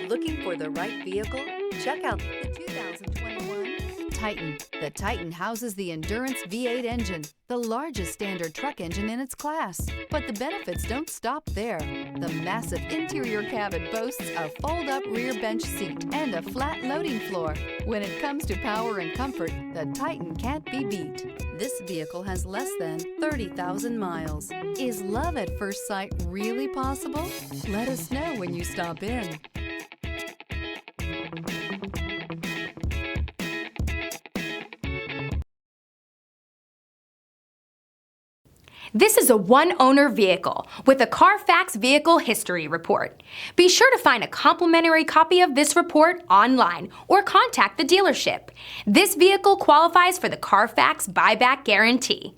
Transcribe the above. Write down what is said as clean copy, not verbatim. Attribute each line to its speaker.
Speaker 1: Looking for the right vehicle? Check out the 2021 Titan. The Titan houses the Endurance V8 engine, the largest standard truck engine in its class. But the benefits don't stop there. The massive interior cabin boasts a fold-up rear bench seat and a flat loading floor. When it comes to power and comfort, the Titan can't be beat. This vehicle has less than 30,000 miles. Is love at first sight really possible? Let us know when you stop in.
Speaker 2: This is a one-owner vehicle with a Carfax Vehicle History Report. Be sure to find a complimentary copy of this report online or contact the dealership. This vehicle qualifies for the Carfax Buyback Guarantee.